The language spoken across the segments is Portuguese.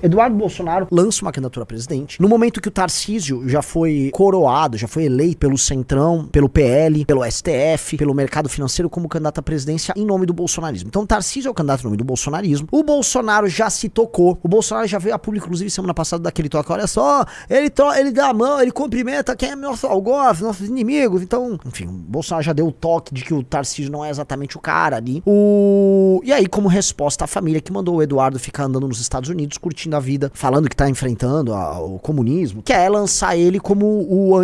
Eduardo Bolsonaro lança uma candidatura a presidente. No momento que o Tarcísio já foi coroado, já foi eleito pelo Centrão, pelo PL, pelo STF, pelo mercado financeiro como candidato à presidência em nome do bolsonarismo. Então o Tarcísio é o candidato em nome do bolsonarismo. O Bolsonaro já se tocou. O Bolsonaro já veio a público, inclusive semana passada, daquele toque. Olha só, ele dá a mão, ele cumprimenta quem é nosso algoz, nossos inimigos. Então, enfim, o Bolsonaro já deu o toque de que o Tarcísio não é exatamente o cara ali. E aí, como resposta, a família que mandou o Eduardo ficar andando nos Estados Unidos, curtindo a vida, falando que tá enfrentando o comunismo, quer lançar ele como o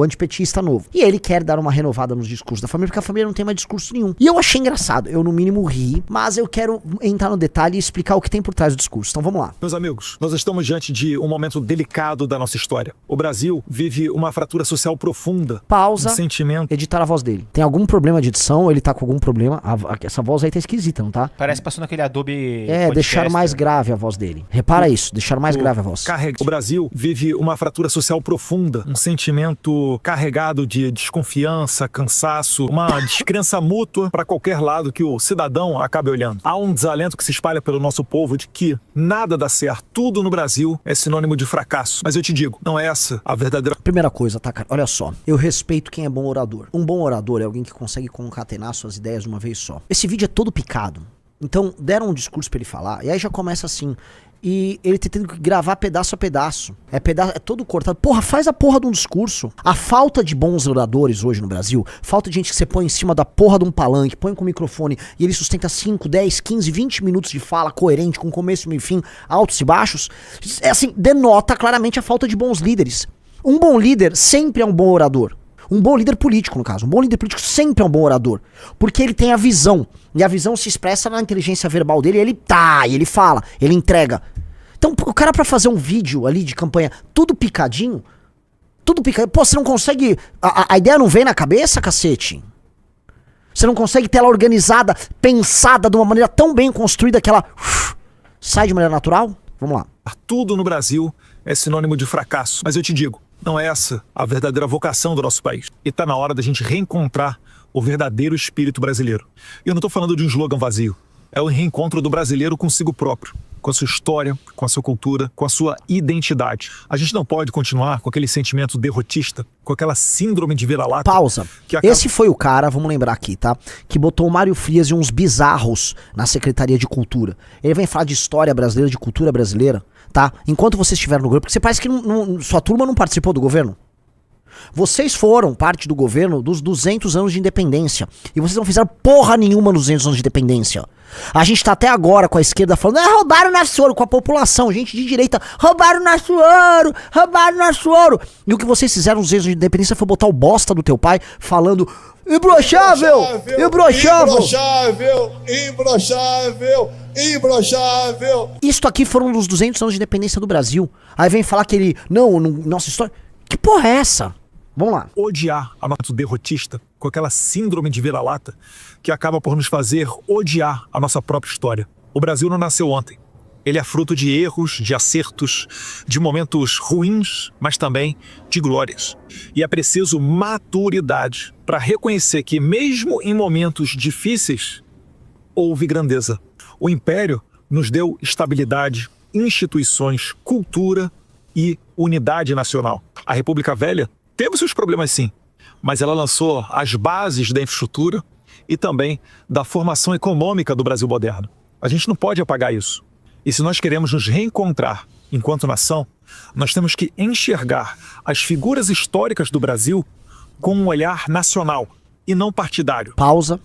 antipetista novo. E ele quer dar uma renovada nos discursos da família, porque a família não tem mais discurso nenhum. E eu achei engraçado, eu no mínimo ri, mas eu quero entrar no detalhe e explicar o que tem por trás do discurso. Então vamos lá. Meus amigos, nós estamos diante de um momento delicado da nossa história. O Brasil vive uma fratura social profunda. Pausa. Um sentimento. Editar a voz dele. Tem algum problema de edição? Ele tá com algum problema? Essa voz aí tá esquisita, não tá? Parece passando aquele Adobe. Deixaram mais grave a voz dele. Repara isso, deixaram mais grave a voz. O Brasil vive uma fratura social profunda. Um sentimento carregado de desconfiança, cansaço, uma descrença mútua para qualquer lado que o cidadão acabe olhando. Há um desalento que se espalha pelo nosso povo de que nada dá certo. Tudo no Brasil é sinônimo de fracasso. Mas eu te digo, não é essa a verdadeira... Primeira coisa, tá, cara? Olha só. Eu respeito quem é bom orador. Um bom orador é alguém que consegue concatenar suas ideias de uma vez só. Esse vídeo é todo picado. Então, deram um discurso pra ele falar, e aí já começa assim. E ele tendo que gravar pedaço a pedaço. É todo cortado. Porra, faz a porra de um discurso. A falta de bons oradores hoje no Brasil, falta de gente que você põe em cima da porra de um palanque, põe com o microfone e ele sustenta 5, 10, 15, 20 minutos de fala coerente, com começo, meio e fim, altos e baixos. É assim, denota claramente a falta de bons líderes. Um bom líder sempre é um bom orador. Um bom líder político, no caso. Um bom líder político sempre é um bom orador. Porque ele tem a visão. E a visão se expressa na inteligência verbal dele. E ele fala, ele entrega. Então, o cara pra fazer um vídeo ali de campanha tudo picadinho. Pô, você não consegue... A ideia não vem na cabeça, cacete? Você não consegue ter ela organizada, pensada de uma maneira tão bem construída que ela sai de maneira natural? Vamos lá. Tudo no Brasil é sinônimo de fracasso. Mas eu te digo, não é essa a verdadeira vocação do nosso país. E tá na hora da gente reencontrar o verdadeiro espírito brasileiro. E eu não tô falando de um slogan vazio. É o reencontro do brasileiro consigo próprio, com a sua história, com a sua cultura, com a sua identidade. A gente não pode continuar com aquele sentimento derrotista, com aquela síndrome de vira-lata. Pausa. Esse foi o cara, vamos lembrar aqui, tá? Que botou o Mário Frias e uns bizarros na Secretaria de Cultura. Ele vem falar de história brasileira, de cultura brasileira, tá? Enquanto vocês estiveram no governo, porque você parece que sua turma não participou do governo. Vocês foram parte do governo dos 200 anos de independência. E vocês não fizeram porra nenhuma nos 200 anos de independência. A gente tá até agora com a esquerda falando, roubaram nosso ouro, com a população, gente de direita, roubaram nosso ouro. E o que vocês fizeram nos 200 anos de independência foi botar o bosta do teu pai falando, imbrochável. Isto aqui foram os 200 anos de independência do Brasil. Aí vem falar que ele, nossa história, que porra é essa? Vamos lá. Odiar a nossa derrotista, com aquela síndrome de vira-lata, que acaba por nos fazer odiar a nossa própria história. O Brasil não nasceu ontem. Ele é fruto de erros, de acertos, de momentos ruins, mas também de glórias. E é preciso maturidade para reconhecer que, mesmo em momentos difíceis, houve grandeza. O Império nos deu estabilidade, instituições, cultura e unidade nacional. A República Velha teve seus problemas sim, mas ela lançou as bases da infraestrutura e também da formação econômica do Brasil moderno. A gente não pode apagar isso. E se nós queremos nos reencontrar enquanto nação, nós temos que enxergar as figuras históricas do Brasil com um olhar nacional e não partidário. Pausa.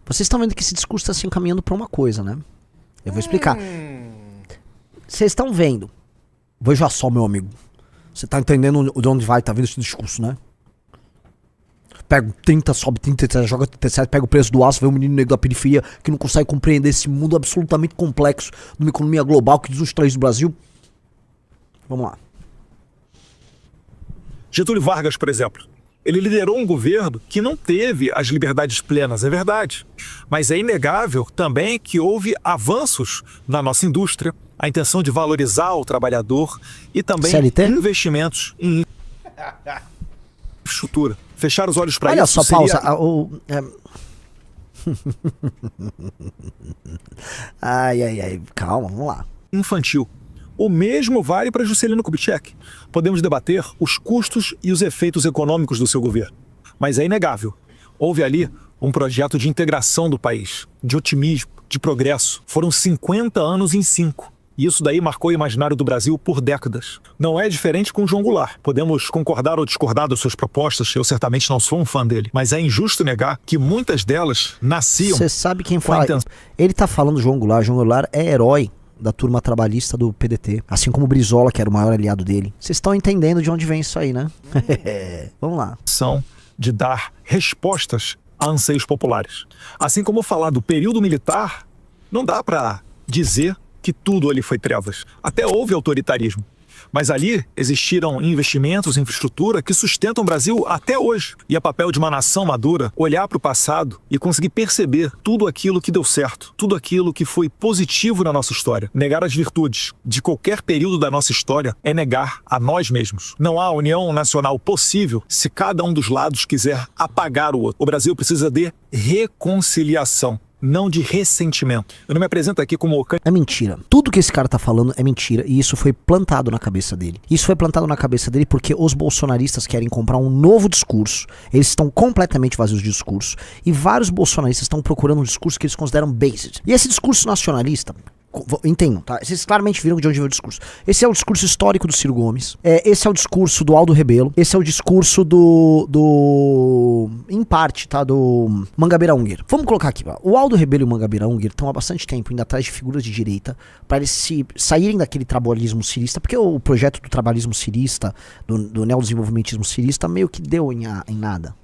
Vocês estão vendo que esse discurso está se encaminhando para uma coisa, né? Eu vou explicar. Vocês estão vendo. Veja só, meu amigo. Você tá entendendo de onde vai, tá vendo esse discurso, né? Pega 30, sobe 30, joga 37, pega o preço do aço, vê um menino negro da periferia que não consegue compreender esse mundo absolutamente complexo de uma economia global que diz os três do Brasil. Vamos lá. Getúlio Vargas, por exemplo, ele liderou um governo que não teve as liberdades plenas, é verdade. Mas é inegável também que houve avanços na nossa indústria, a intenção de valorizar o trabalhador e também CLT? Investimentos em infraestrutura. Fechar os olhos para isso. Olha só, seria... pausa. Ai, calma, vamos lá. infantil. O mesmo vale para Juscelino Kubitschek. Podemos debater os custos e os efeitos econômicos do seu governo. Mas é inegável. Houve ali um projeto de integração do país, de otimismo, de progresso. Foram 50 anos em 5. E isso daí marcou o imaginário do Brasil por décadas. Não é diferente com João Goulart. Podemos concordar ou discordar das suas propostas, eu certamente não sou um fã dele. Mas é injusto negar que muitas delas nasciam... Você sabe quem fala? Ele tá falando João Goulart. João Goulart é herói da turma trabalhista do PDT. Assim como o Brizola, que era o maior aliado dele. Vocês estão entendendo de onde vem isso aí, né? Vamos lá. São de dar respostas a anseios populares. Assim como falar do período militar, não dá para dizer que tudo ali foi trevas. Até houve autoritarismo. Mas ali existiram investimentos em infraestrutura que sustentam o Brasil até hoje. E é papel de uma nação madura olhar para o passado e conseguir perceber tudo aquilo que deu certo, tudo aquilo que foi positivo na nossa história. Negar as virtudes de qualquer período da nossa história é negar a nós mesmos. Não há união nacional possível se cada um dos lados quiser apagar o outro. O Brasil precisa de reconciliação, não de ressentimento. Eu não me apresento aqui como... É mentira. Tudo que esse cara tá falando é mentira e isso foi plantado na cabeça dele. Isso foi plantado na cabeça dele porque os bolsonaristas querem comprar um novo discurso. Eles estão completamente vazios de discurso e vários bolsonaristas estão procurando um discurso que eles consideram based. E esse discurso nacionalista... Entendam, tá? Vocês claramente viram de onde veio o discurso. Esse é o discurso histórico do Ciro Gomes. Esse é o discurso do Aldo Rebelo. Esse é o discurso em parte, tá? Do Mangabeira Unger. Vamos colocar aqui, ó. O Aldo Rebelo e o Mangabeira Unger estão há bastante tempo indo atrás de figuras de direita para eles saírem daquele trabalhismo cirista, porque o projeto do trabalhismo cirista, do neodesenvolvimentismo cirista, meio que deu em nada.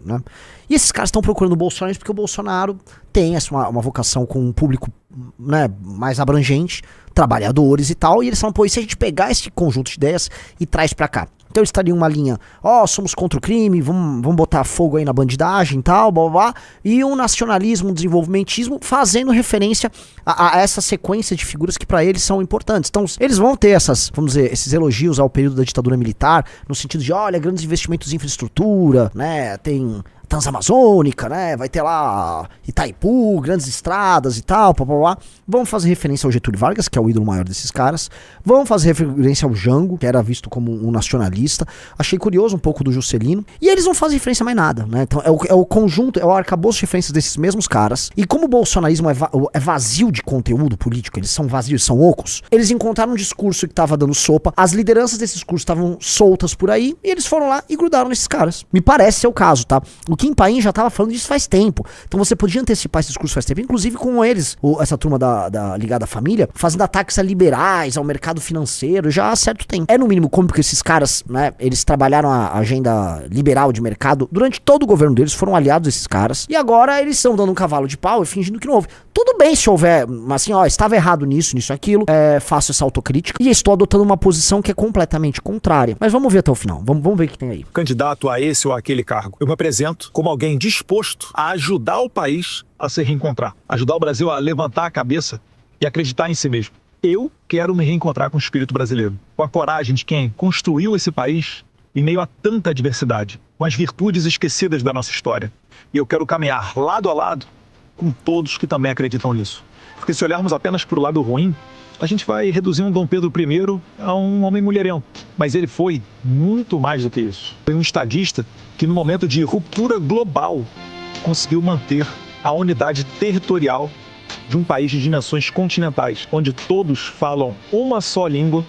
Né? E esses caras estão procurando o Bolsonaro porque o Bolsonaro tem uma vocação com um público, né, mais abrangente, trabalhadores e tal, e eles falam, pô, e se a gente pegar esse conjunto de ideias e traz pra cá? Então eles estariam uma linha, somos contra o crime, vamos botar fogo aí na bandidagem e tal, blá, blá, blá, e um nacionalismo, um desenvolvimentismo, fazendo referência a essa sequência de figuras que pra eles são importantes. Então eles vão ter esses elogios ao período da ditadura militar, no sentido de, olha, grandes investimentos em infraestrutura, né, tem Transamazônica, né? Vai ter lá Itaipu, grandes estradas e tal, blá. Vamos fazer referência ao Getúlio Vargas, que é o ídolo maior desses caras. Vamos fazer referência ao Jango, que era visto como um nacionalista. Achei curioso um pouco do Juscelino. E eles não fazem referência a mais nada, né? Então é o conjunto, é o arcabouço de referências desses mesmos caras. E como o bolsonarismo é vazio de conteúdo político, eles são vazios, são ocos, eles encontraram um discurso que tava dando sopa, as lideranças desse discurso estavam soltas por aí, e eles foram lá e grudaram nesses caras. Me parece ser o caso, tá? O Kim Paim já tava falando disso faz tempo. Então você podia antecipar esse discurso faz tempo, inclusive com eles, essa turma da Ligada à Família, fazendo ataques a liberais, ao mercado financeiro, já há certo tempo. É no mínimo cômico que esses caras, né, eles trabalharam a agenda liberal de mercado durante todo o governo deles, foram aliados desses caras, e agora eles estão dando um cavalo de pau e fingindo que não houve. Tudo bem se houver, mas assim, estava errado nisso, aquilo, faço essa autocrítica, e estou adotando uma posição que é completamente contrária. Mas vamos ver até o final, vamos ver o que tem aí. Candidato a esse ou aquele cargo, eu me apresento como alguém disposto a ajudar o país a se reencontrar, ajudar o Brasil a levantar a cabeça e acreditar em si mesmo. Eu quero me reencontrar com o espírito brasileiro, com a coragem de quem construiu esse país em meio a tanta adversidade, com as virtudes esquecidas da nossa história. E eu quero caminhar lado a lado com todos que também acreditam nisso. Porque se olharmos apenas para o lado ruim, a gente vai reduzir um Dom Pedro I a um homem mulherento. Mas ele foi muito mais do que isso. Foi um estadista que, no momento de ruptura global, conseguiu manter a unidade territorial de um país de dimensões continentais, onde todos falam uma só língua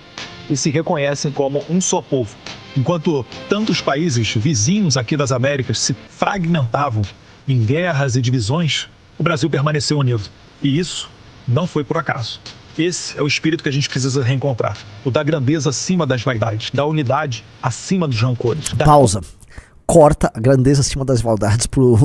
e se reconhecem como um só povo. Enquanto tantos países vizinhos aqui das Américas se fragmentavam em guerras e divisões, o Brasil permaneceu unido. E isso não foi por acaso. Esse é o espírito que a gente precisa reencontrar. O da grandeza acima das vaidades, da unidade acima dos rancores. Pausa. Corta a grandeza acima das vaidades pro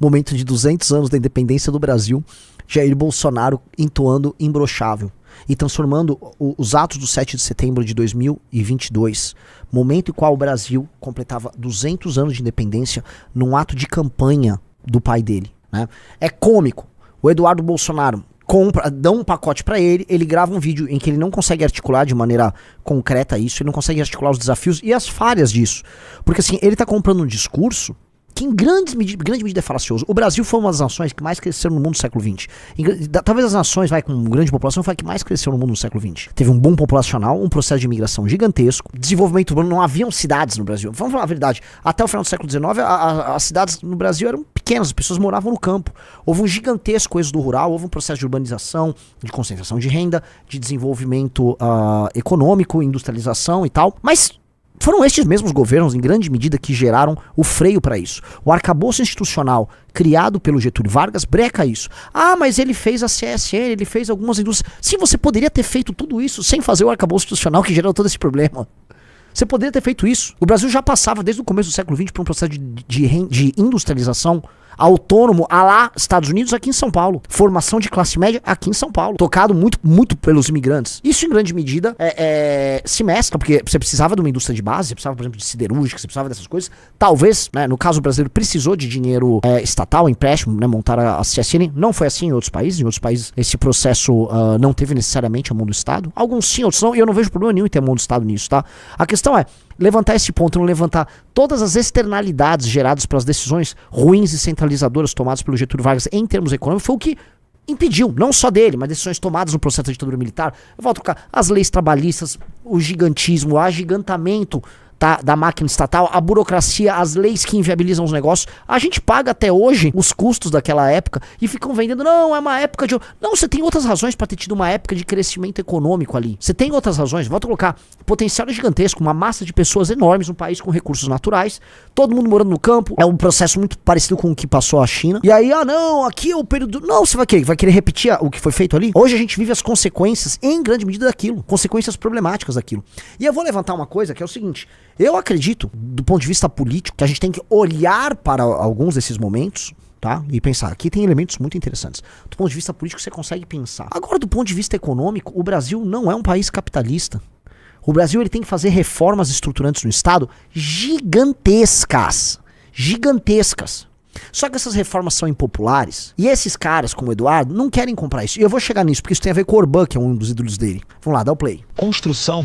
momento de 200 anos da independência do Brasil. Jair Bolsonaro entoando imbrochável e transformando os atos do 7 de setembro de 2022, momento em qual o Brasil completava 200 anos de independência, num ato de campanha do pai dele, né? É cômico. O Eduardo Bolsonaro dá um pacote pra ele, ele grava um vídeo em que ele não consegue articular de maneira concreta isso, ele não consegue articular os desafios e as falhas disso. Porque assim, ele tá comprando um discurso que em grande medida é falacioso. O Brasil foi uma das nações que mais cresceram no mundo no século XX. Talvez as nações com grande população foi a que mais cresceu no mundo no século XX. Teve um boom populacional, um processo de imigração gigantesco, desenvolvimento urbano, não haviam cidades no Brasil. Vamos falar a verdade, até o final do século XIX, as cidades no Brasil eram pequenas, as pessoas moravam no campo. Houve um gigantesco êxodo rural, houve um processo de urbanização, de concentração de renda, de desenvolvimento econômico, industrialização e tal. Mas foram estes mesmos governos, em grande medida, que geraram o freio para isso. O arcabouço institucional criado pelo Getúlio Vargas breca isso. Ah, mas ele fez a CSN, ele fez algumas indústrias. Sim, você poderia ter feito tudo isso sem fazer o arcabouço institucional que gerou todo esse problema. Você poderia ter feito isso. O Brasil já passava, desde o começo do século XX, por um processo de industrialização autônomo, a lá Estados Unidos, aqui em São Paulo. Formação de classe média aqui em São Paulo. Tocado muito pelos imigrantes. Isso, em grande medida, se mescla, porque você precisava de uma indústria de base, você precisava, por exemplo, de siderúrgica, você precisava dessas coisas. Talvez, né, no caso brasileiro, precisou de dinheiro estatal, empréstimo, né, montar a CSN. Não foi assim em outros países. Em outros países, esse processo não teve necessariamente a mão do Estado. Alguns sim, outros não, e eu não vejo problema nenhum em ter a mão do Estado nisso, tá? A questão é levantar esse ponto, não levantar todas as externalidades geradas pelas decisões ruins e centralizadoras tomadas pelo Getúlio Vargas em termos econômicos, foi o que impediu, não só dele, mas decisões tomadas no processo da ditadura militar. Eu volto a trocar as leis trabalhistas, o gigantismo, o agigantamento da máquina estatal, a burocracia, as leis que inviabilizam os negócios. A gente paga até hoje os custos daquela época e ficam vendendo, não, é uma época de... Não, você tem outras razões para ter tido uma época de crescimento econômico ali. Você tem outras razões, volto a colocar, o potencial é gigantesco, uma massa de pessoas enormes, um país com recursos naturais, todo mundo morando no campo, é um processo muito parecido com o que passou a China. E aí, não, aqui é o período... Não, você vai querer repetir o que foi feito ali? Hoje a gente vive as consequências, em grande medida, daquilo, consequências problemáticas daquilo. E eu vou levantar uma coisa que é o seguinte... Eu acredito, do ponto de vista político, que a gente tem que olhar para alguns desses momentos, tá? E pensar, aqui tem elementos muito interessantes. Do ponto de vista político, você consegue pensar. Agora, do ponto de vista econômico, o Brasil não é um país capitalista. O Brasil ele tem que fazer reformas estruturantes no Estado gigantescas. Gigantescas. Só que essas reformas são impopulares. E esses caras, como o Eduardo, não querem comprar isso. E eu vou chegar nisso, porque isso tem a ver com o Orbán, que é um dos ídolos dele. Vamos lá, dá o play. Construção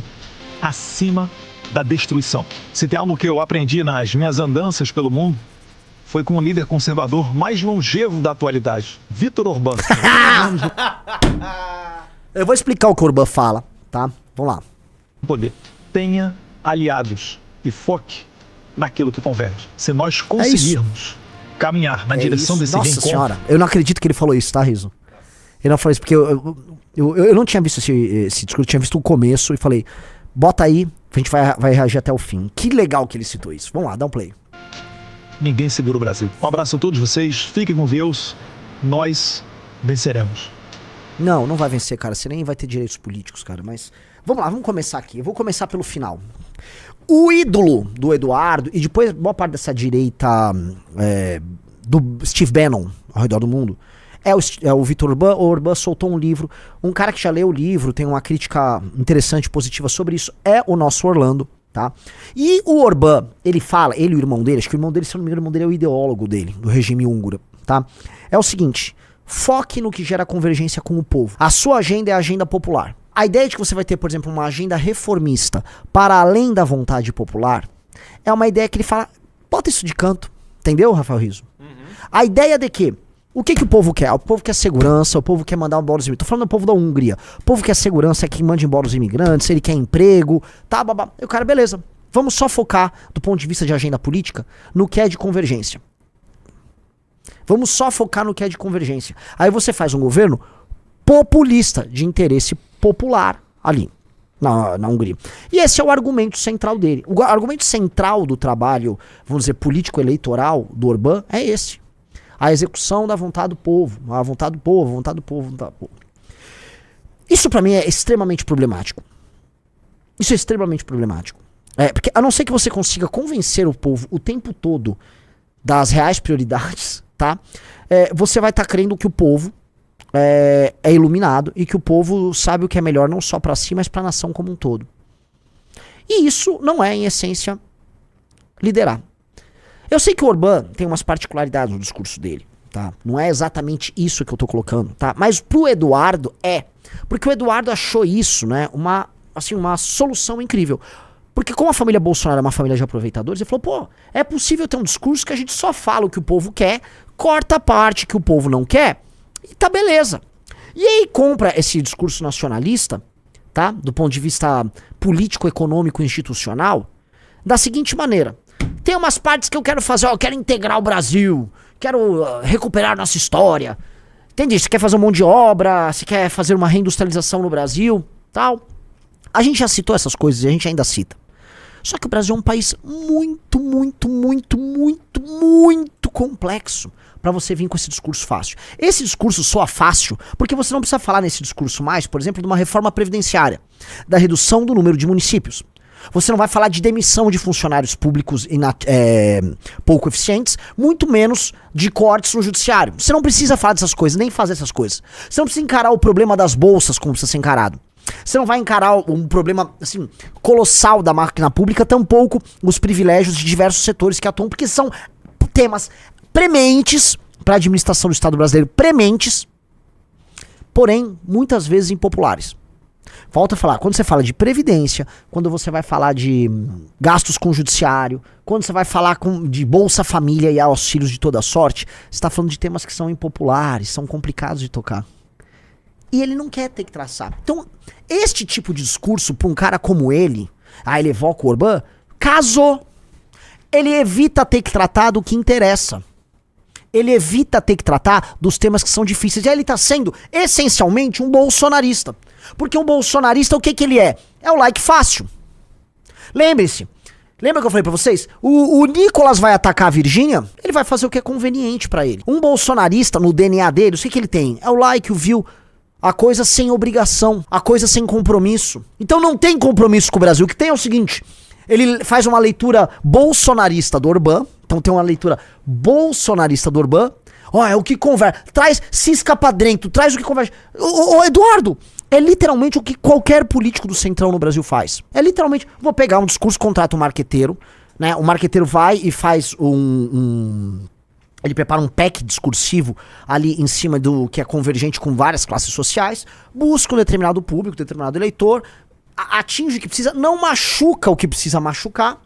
acima da destruição. Se tem algo que eu aprendi nas minhas andanças pelo mundo, foi com o líder conservador mais longevo da atualidade, Viktor Orbán. Eu vou explicar o que o Orbán fala, tá? Vamos lá. Poder. Tenha aliados e foque naquilo que converge. Se nós conseguirmos caminhar na direção desse Nossa reencontro... senhora, eu não acredito que ele falou isso, tá, Riso? Ele não falou isso, porque eu não tinha visto esse discurso, eu tinha visto o começo e falei, bota aí, a gente vai reagir até o fim. Que legal que ele citou isso. Vamos lá, dá um play. Ninguém segura o Brasil. Um abraço a todos vocês, fiquem com Deus, nós venceremos. Não vai vencer, cara, você nem vai ter direitos políticos, cara, mas... Vamos lá, vamos começar aqui. Eu vou começar pelo final. O ídolo do Eduardo, e depois boa parte dessa direita do Steve Bannon ao redor do mundo, é o Viktor Orbán. O Orbán soltou um livro. Um cara que já leu o livro, tem uma crítica interessante, positiva sobre isso, é o nosso Orlando, tá? E o Orbán, ele fala, ele e o irmão dele, acho que o irmão dele, se eu não me engano, o irmão dele é o ideólogo dele, do regime húngaro, tá? É o seguinte, foque no que gera convergência com o povo. A sua agenda é a agenda popular. A ideia de que você vai ter, por exemplo, uma agenda reformista para além da vontade popular, é uma ideia que ele fala, bota isso de canto, entendeu, Rafael Rizzo? A ideia de que o que o povo quer? O povo quer segurança, o povo quer mandar embora os imigrantes. Tô falando do povo da Hungria. O povo quer segurança, é que manda embora os imigrantes, ele quer emprego, tá, babá. E o cara, beleza. Vamos só focar, do ponto de vista de agenda política, no que é de convergência. Vamos só focar no que é de convergência. Aí você faz um governo populista, de interesse popular, ali, na Hungria. E esse é o argumento central dele. O argumento central do trabalho, vamos dizer, político-eleitoral do Orbán é esse. A execução da vontade do povo. A vontade do povo, a vontade do povo, a vontade do povo. Isso pra mim é extremamente problemático. Isso é extremamente problemático. Porque a não ser que você consiga convencer o povo o tempo todo das reais prioridades, tá? Você vai estar crendo que o povo é iluminado e que o povo sabe o que é melhor não só pra si, mas pra nação como um todo. E isso não é, em essência, liderar. Eu sei que o Orbán tem umas particularidades no discurso dele, tá? Não é exatamente isso que eu tô colocando, tá? Mas pro Eduardo é. Porque o Eduardo achou isso, né, uma solução incrível. Porque como a família Bolsonaro é uma família de aproveitadores, ele falou, pô, é possível ter um discurso que a gente só fala o que o povo quer, corta a parte que o povo não quer, e tá beleza. E aí compra esse discurso nacionalista, tá? Do ponto de vista político, econômico, institucional, da seguinte maneira. Tem umas partes que eu quero fazer, ó, eu quero integrar o Brasil, quero recuperar nossa história. Entende? Você quer fazer um monte de obra, você quer fazer uma reindustrialização no Brasil, tal. A gente já citou essas coisas e a gente ainda cita. Só que o Brasil é um país muito, muito, muito, muito, muito complexo para você vir com esse discurso fácil. Esse discurso soa fácil porque você não precisa falar nesse discurso mais, por exemplo, de uma reforma previdenciária, da redução do número de municípios. Você não vai falar de demissão de funcionários públicos pouco eficientes, muito menos de cortes no judiciário. Você não precisa falar dessas coisas, nem fazer essas coisas. Você não precisa encarar o problema das bolsas como precisa ser encarado. Você não vai encarar um problema assim, colossal da máquina pública, tampouco os privilégios de diversos setores que atuam, porque são temas prementes para a administração do Estado brasileiro, prementes, porém muitas vezes impopulares. Volto a falar, quando você fala de previdência, quando você vai falar de gastos com o judiciário, quando você vai falar de Bolsa Família e auxílios de toda sorte, você está falando de temas que são impopulares, são complicados de tocar. E ele não quer ter que traçar. Então, este tipo de discurso para um cara como ele evoca o Orbán, casou. Ele evita ter que tratar do que interessa. Ele evita ter que tratar dos temas que são difíceis. E aí ele está sendo, essencialmente, um bolsonarista. Porque um bolsonarista, o que ele é? É o like fácil. Lembre-se. Lembra que eu falei pra vocês? O Nicolas vai atacar a Virgínia, ele vai fazer o que é conveniente pra ele. Um bolsonarista, no DNA dele, o que ele tem? É o like, o view. A coisa sem obrigação, a coisa sem compromisso. Então não tem compromisso com o Brasil. O que tem é o seguinte, ele faz uma leitura bolsonarista do Orbán. Então tem uma leitura bolsonarista do Orbán. Ó, é o que converge. Traz, cisca pra dentro, traz o que converge. Ô, Eduardo, é literalmente o que qualquer político do Centrão no Brasil faz. É literalmente, vou pegar um discurso, contrata um marqueteiro, né? O marqueteiro vai e faz ele prepara um pack discursivo ali em cima do que é convergente com várias classes sociais, busca um determinado público, um determinado eleitor, atinge o que precisa, não machuca o que precisa machucar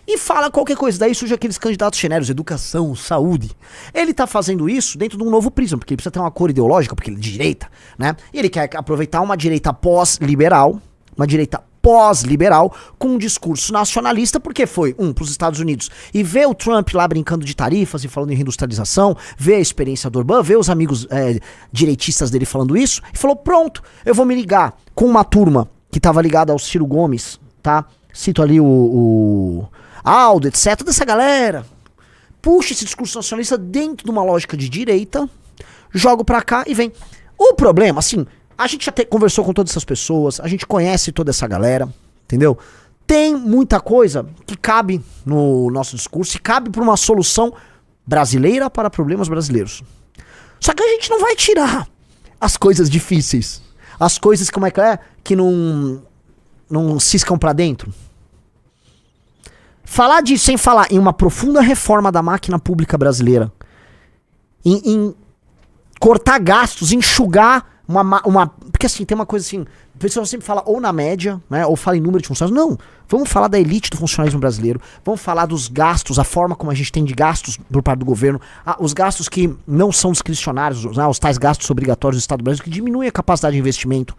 e fala qualquer coisa. Daí surge aqueles candidatos genéricos, educação, saúde. Ele tá fazendo isso dentro de um novo prisma, porque ele precisa ter uma cor ideológica, porque ele é de direita, né? E ele quer aproveitar uma direita pós-liberal, com um discurso nacionalista, porque foi, pros Estados Unidos, e vê o Trump lá brincando de tarifas e falando em reindustrialização, vê a experiência do Orbán, vê os amigos direitistas dele falando isso, e falou, pronto, eu vou me ligar com uma turma que tava ligada ao Ciro Gomes, tá? Cito ali o Aldo, etc, toda essa galera, puxa esse discurso nacionalista dentro de uma lógica de direita, jogo pra cá e vem. O problema, assim, a gente já conversou com todas essas pessoas, a gente conhece toda essa galera, entendeu? Tem muita coisa que cabe no nosso discurso e cabe para uma solução brasileira para problemas brasileiros. Só que a gente não vai tirar as coisas difíceis, as coisas, como é, que não ciscam pra dentro. Falar disso sem falar em uma profunda reforma da máquina pública brasileira, em cortar gastos, enxugar porque assim, tem uma coisa assim, o pessoal sempre fala ou na média, né, ou fala em número de funcionários. Não, vamos falar da elite do funcionalismo brasileiro, vamos falar dos gastos, a forma como a gente tem de gastos por parte do governo, os gastos que não são discricionários, né, os tais gastos obrigatórios do Estado brasileiro, que diminuem a capacidade de investimento.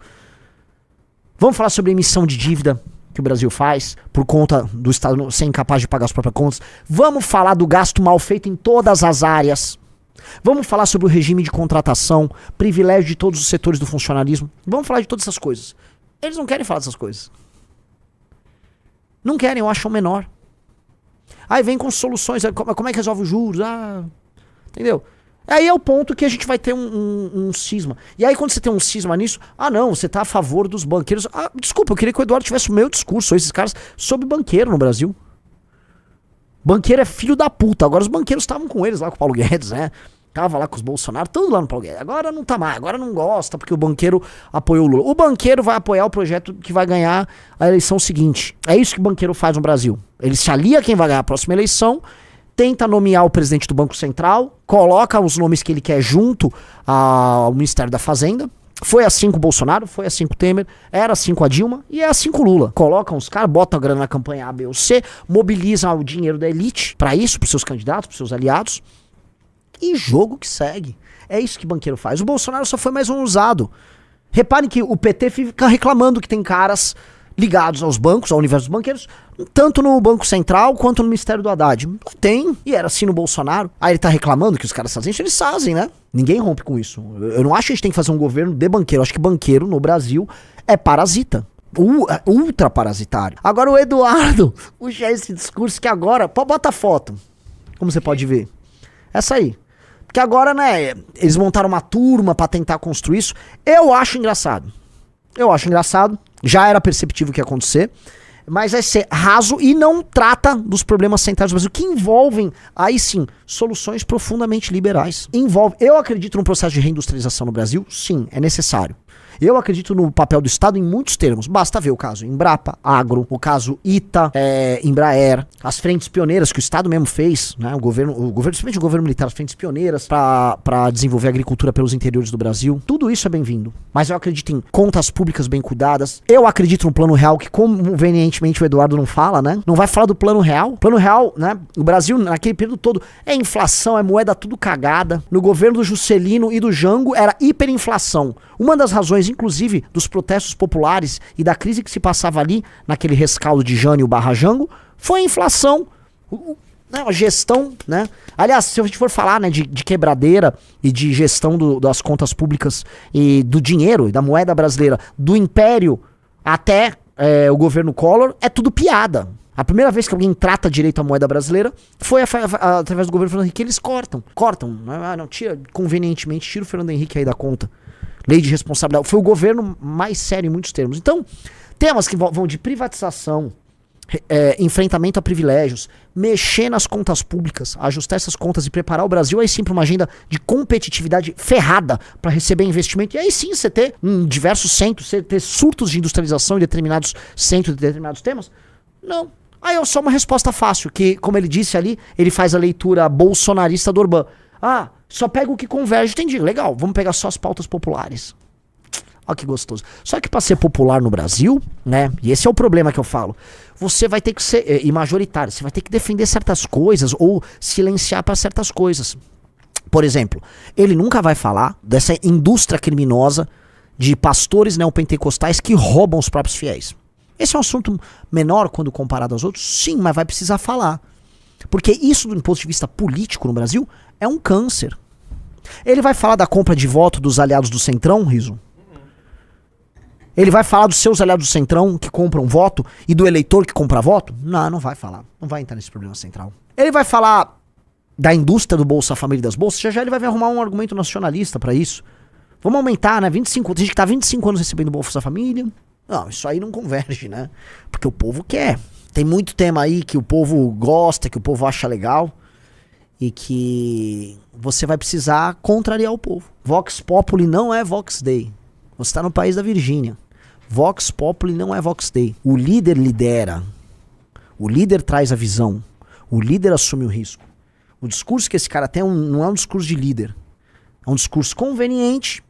Vamos falar sobre a emissão de dívida que o Brasil faz, por conta do Estado ser incapaz de pagar as próprias contas. Vamos falar do gasto mal feito em todas as áreas. Vamos falar sobre o regime de contratação, privilégio de todos os setores do funcionalismo. Vamos falar de todas essas coisas. Eles não querem falar dessas coisas. Não querem, eu acho o menor. Aí vem com soluções, como é que resolve os juros? Entendeu? Aí é o ponto que a gente vai ter um cisma. E aí quando você tem um cisma nisso, não, você tá a favor dos banqueiros. Desculpa, eu queria que o Eduardo tivesse o meu discurso, esses caras, sobre banqueiro no Brasil. Banqueiro é filho da puta. Agora os banqueiros estavam com eles lá, com o Paulo Guedes, né? Tava lá com os Bolsonaro, tudo lá no Paulo Guedes. Agora não tá mais, agora não gosta, porque o banqueiro apoiou o Lula. O banqueiro vai apoiar o projeto que vai ganhar a eleição seguinte. É isso que o banqueiro faz no Brasil. Ele se alia a quem vai ganhar a próxima eleição, tenta nomear o presidente do Banco Central, coloca os nomes que ele quer junto ao Ministério da Fazenda, Foi assim com o Bolsonaro, foi assim com o Temer, era assim com a Dilma e é assim com o Lula. Colocam os caras, botam a grana na campanha A, B ou C, mobilizam o dinheiro da elite pra isso, pros seus candidatos, pros seus aliados, e jogo que segue. É isso que banqueiro faz. O Bolsonaro só foi mais um usado. Reparem que o PT fica reclamando que tem caras ligados aos bancos, ao universo dos banqueiros, tanto no Banco Central quanto no Ministério do Haddad. Tem, e era assim no Bolsonaro. Aí ele tá reclamando que os caras fazem isso, eles fazem, né? Ninguém rompe com isso. Eu não acho que a gente tem que fazer um governo de banqueiro. Eu acho que banqueiro no Brasil é parasita. Ultra parasitário. Agora o Eduardo puxa esse discurso que agora... Bota a foto, como você pode ver. Essa aí. Porque agora, né, eles montaram uma turma pra tentar construir isso. Eu acho engraçado. Já era perceptível o que ia acontecer, mas vai ser raso e não trata dos problemas centrais do Brasil, que envolvem, aí sim, soluções profundamente liberais. Eu acredito num processo de reindustrialização no Brasil, sim, é necessário. Eu acredito no papel do Estado em muitos termos. Basta ver o caso Embrapa, Agro, o caso ITA, Embraer, as frentes pioneiras que o Estado mesmo fez, né? O governo, principalmente o governo militar, as frentes pioneiras para desenvolver a agricultura pelos interiores do Brasil. Tudo isso é bem-vindo. Mas eu acredito em contas públicas bem cuidadas. Eu acredito no plano real, que convenientemente o Eduardo não fala, né? Não vai falar do plano real. Plano real, né? O Brasil, naquele período todo, é inflação, é moeda tudo cagada. No governo do Juscelino e do Jango era hiperinflação. Uma das razões, inclusive, dos protestos populares e da crise que se passava ali, naquele rescaldo de Jânio barra Jango, foi a inflação, a gestão, né? Aliás, se a gente for falar, né, de quebradeira e de gestão das contas públicas e do dinheiro e da moeda brasileira, do império até o governo Collor, é tudo piada. A primeira vez que alguém trata direito a moeda brasileira foi através do governo Fernando Henrique. Eles cortam, convenientemente, tira o Fernando Henrique aí da conta. Lei de responsabilidade. Foi o governo mais sério em muitos termos. Então, temas que vão de privatização, enfrentamento a privilégios, mexer nas contas públicas, ajustar essas contas e preparar o Brasil aí sim para uma agenda de competitividade ferrada para receber investimento. E aí sim você ter em diversos centros, você ter surtos de industrialização em determinados centros de determinados temas. Não. Aí é só uma resposta fácil, que, como ele disse ali, ele faz a leitura bolsonarista do Orbán. Só pega o que converge, entendi, legal, vamos pegar só as pautas populares. Olha que gostoso. Só que para ser popular no Brasil, né, e esse é o problema que eu falo, você vai ter que ser, e majoritário, você vai ter que defender certas coisas ou silenciar para certas coisas. Por exemplo, ele nunca vai falar dessa indústria criminosa de pastores neopentecostais que roubam os próprios fiéis. Esse é um assunto menor quando comparado aos outros, sim, mas vai precisar falar. Porque isso, do ponto de vista político no Brasil, é um câncer. Ele vai falar da compra de voto dos aliados do Centrão, Riso? Ele vai falar dos seus aliados do Centrão que compram voto e do eleitor que compra voto? Não vai falar. Não vai entrar nesse problema central. Ele vai falar da indústria do Bolsa Família e das bolsas? Já ele vai arrumar um argumento nacionalista pra isso. Vamos aumentar, né? 25, tem gente que tá 25 anos recebendo Bolsa Família. Não, isso aí não converge, né? Porque o povo quer. Tem muito tema aí que o povo gosta, que o povo acha legal e que você vai precisar contrariar o povo. Vox Populi não é Vox Dei. Você está no país da Virgínia. Vox Populi não é Vox Dei. O líder lidera. O líder traz a visão. O líder assume o risco. O discurso que esse cara tem não é um discurso de líder. É um discurso conveniente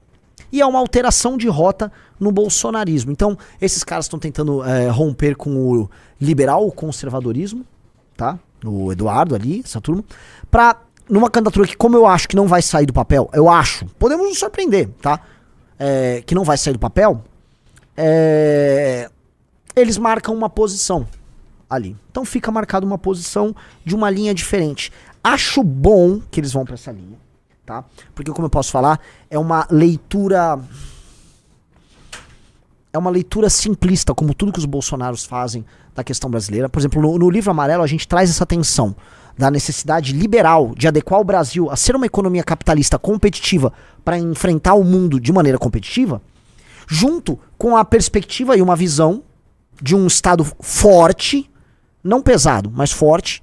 e é uma alteração de rota no bolsonarismo. Então, esses caras estão tentando romper com o liberal, o conservadorismo, tá? O Eduardo ali, essa turma, pra, numa candidatura que, como eu acho que não vai sair do papel, podemos nos surpreender, tá? Que não vai sair do papel, eles marcam uma posição ali. Então fica marcada uma posição de uma linha diferente. Acho bom que eles vão pra essa linha, tá? Porque, como eu posso falar, é uma leitura simplista, como tudo que os bolsonaros fazem da questão brasileira. Por exemplo, no livro amarelo a gente traz essa tensão da necessidade liberal de adequar o Brasil a ser uma economia capitalista competitiva para enfrentar o mundo de maneira competitiva, junto com a perspectiva e uma visão de um Estado forte, não pesado, mas forte,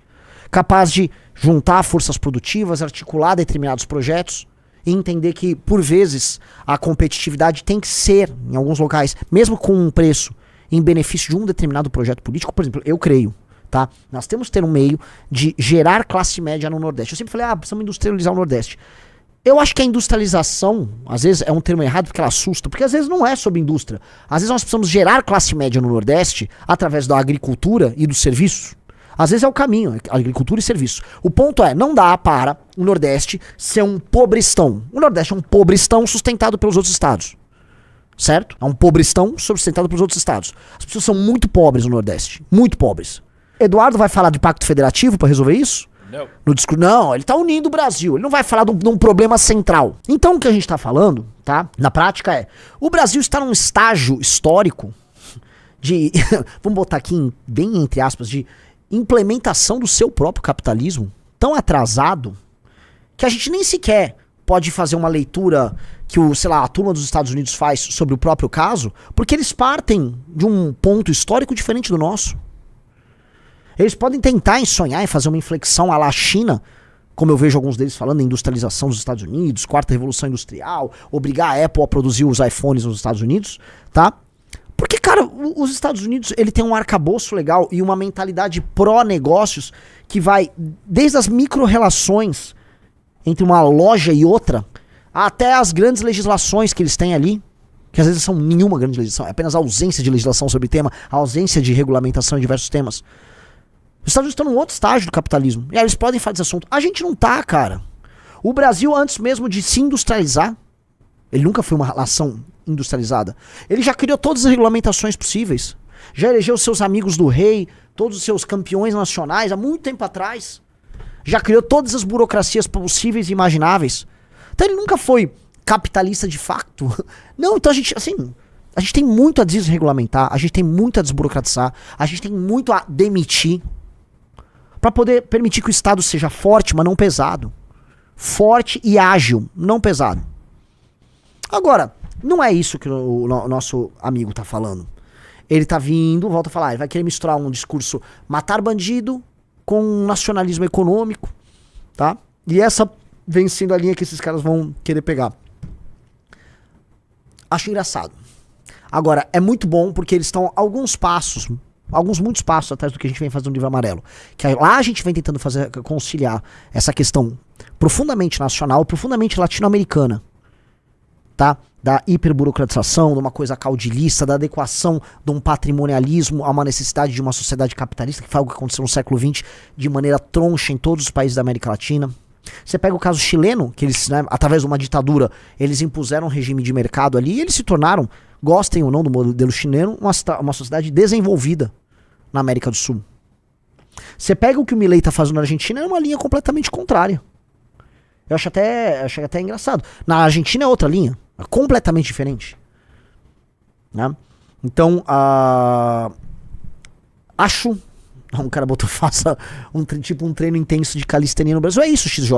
capaz de juntar forças produtivas, articular determinados projetos e entender que, por vezes, a competitividade tem que ser, em alguns locais, mesmo com um preço em benefício de um determinado projeto político. Por exemplo, eu creio, tá? Nós temos que ter um meio de gerar classe média no Nordeste. Eu sempre falei, precisamos industrializar o Nordeste. Eu acho que a industrialização, às vezes, é um termo errado porque ela assusta, porque às vezes não é sobre indústria. Às vezes nós precisamos gerar classe média no Nordeste através da agricultura e dos serviços. Às vezes é o caminho, agricultura e serviço. O ponto é, não dá para o Nordeste ser um pobrestão. O Nordeste é um pobrestão sustentado pelos outros estados. Certo? É um pobrestão sustentado pelos outros estados. As pessoas são muito pobres no Nordeste. Muito pobres. Eduardo vai falar de pacto federativo para resolver isso? Não. No discurso, não, ele tá unindo o Brasil. Ele não vai falar de um problema central. Então o que a gente tá falando, tá? Na prática é, o Brasil está num estágio histórico de, vamos botar aqui bem entre aspas, de implementação do seu próprio capitalismo tão atrasado que a gente nem sequer pode fazer uma leitura que a turma dos Estados Unidos faz sobre o próprio caso, porque eles partem de um ponto histórico diferente do nosso. Eles podem tentar sonhar em fazer uma inflexão à la China, como eu vejo alguns deles falando, em industrialização dos Estados Unidos, quarta revolução industrial, obrigar a Apple a produzir os iPhones nos Estados Unidos, tá? Porque, cara, os Estados Unidos, ele tem um arcabouço legal e uma mentalidade pró-negócios que vai desde as micro-relações entre uma loja e outra, até as grandes legislações que eles têm ali, que às vezes são nenhuma grande legislação, é apenas a ausência de legislação sobre o tema, a ausência de regulamentação em diversos temas. Os Estados Unidos estão num outro estágio do capitalismo. E aí eles podem falar desse assunto. A gente não tá, cara. O Brasil, antes mesmo de se industrializar, ele nunca foi uma nação industrializada. Ele já criou todas as regulamentações possíveis. Já elegeu seus amigos do rei, todos os seus campeões nacionais, há muito tempo atrás. Já criou todas as burocracias possíveis e imagináveis. Então ele nunca foi capitalista de facto. Não, então a gente tem muito a desregulamentar, a gente tem muito a desburocratizar, a gente tem muito a demitir, para poder permitir que o Estado seja forte, mas não pesado. Forte e ágil, não pesado. Agora, não é isso que o nosso amigo tá falando. Ele tá vindo, volta a falar, ele vai querer misturar um discurso matar bandido com um nacionalismo econômico, tá? E essa vem sendo a linha que esses caras vão querer pegar. Acho engraçado. Agora, é muito bom porque eles estão muitos passos atrás do que a gente vem fazendo no Livro Amarelo. Que lá a gente vem tentando conciliar essa questão profundamente nacional, profundamente latino-americana, tá? Da hiperburocratização, de uma coisa caudilista, da adequação de um patrimonialismo a uma necessidade de uma sociedade capitalista, que foi algo que aconteceu no século XX de maneira troncha em todos os países da América Latina. Você pega o caso chileno, que eles, né, através de uma ditadura, eles impuseram um regime de mercado ali e eles se tornaram, gostem ou não do modelo chileno, uma sociedade desenvolvida na América do Sul. Você pega o que o Milei tá fazendo na Argentina, é uma linha completamente contrária. Eu acho até engraçado. Na Argentina é outra linha, é completamente diferente. Né? Então, acho... Um cara botou, faça um treino intenso de calistenia no Brasil. É isso, XJ.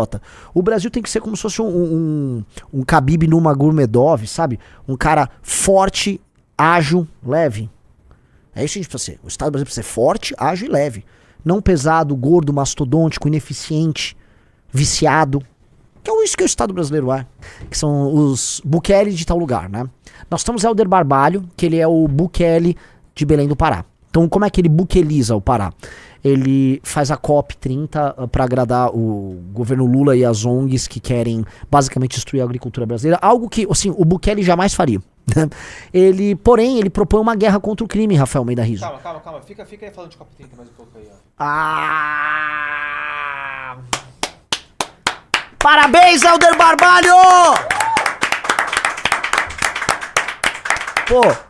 O Brasil tem que ser como se fosse um Khabib Nurmagomedov, sabe? Um cara forte, ágil, leve. É isso que a gente precisa ser. O Estado do Brasil precisa ser forte, ágil e leve. Não pesado, gordo, mastodôntico, ineficiente, viciado. Que é isso que o Estado brasileiro é. Que são os Bukele de tal lugar, né? Nós temos Helder Barbalho, que ele é o Bukele de Belém do Pará. Então, como é que ele buqueliza o Pará? Ele faz a COP30 para agradar o governo Lula e as ONGs que querem basicamente destruir a agricultura brasileira. Algo que, assim, o Bukele jamais faria. Porém, ele propõe uma guerra contra o crime, Rafael Almeida Rizzo. Calma. Fica aí falando de COP30 mais um pouco aí, ó. Parabéns, Helder Barbalho! Pô...